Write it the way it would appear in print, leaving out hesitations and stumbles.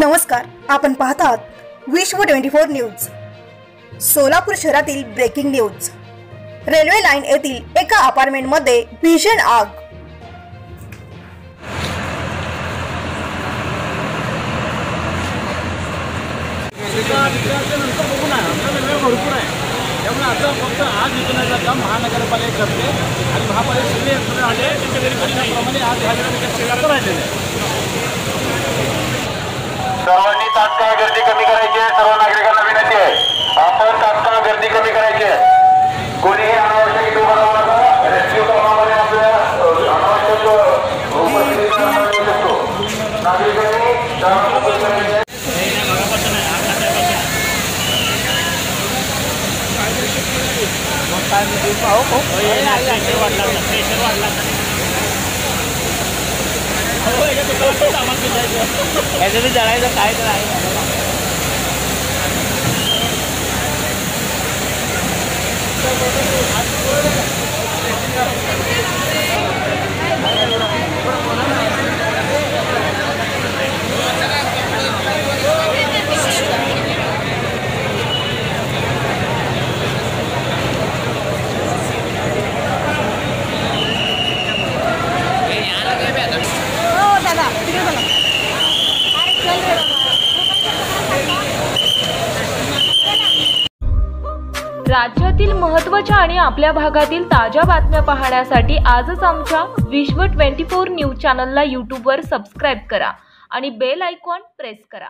नमस्कार, आपण पाहतात विश्व 24 न्यूज। सोलापूर शहरातील ब्रेकिंग न्यूज। रेल्वे लाईन येथील एका अपार्टमेंट मध्ये भीषण आग। फक्त आज विकण्याचा काम महानगरपालिका करते आणि महापालिका सगळे आले त्याप्रमाणे आज राहिलेले सर्वांनी तात्काळ गर्दी कमी करायची आहे। सर्व नागरिकांना विनंती आहे, आपण तात्काळ गर्दी कमी करायची आहे। कोणीही अनावश्यक इथे उभा राहू नका। रेस्क्यू कामामध्ये आपल्या अनावश्यक उपस्थिती शकतो। नागरिकांनी जागरूक करायचे आहे। याच्यात जळायचं काय तर आहे। राज्यातील महत्त्वाच्या आणि आपल्या भागातील ताज्या बातम्या पाहण्यासाठी आजच आमच्या विश्व 24 न्यूज चॅनलला यूट्यूबवर सबस्क्राईब करा आणि बेल आयकॉन प्रेस करा।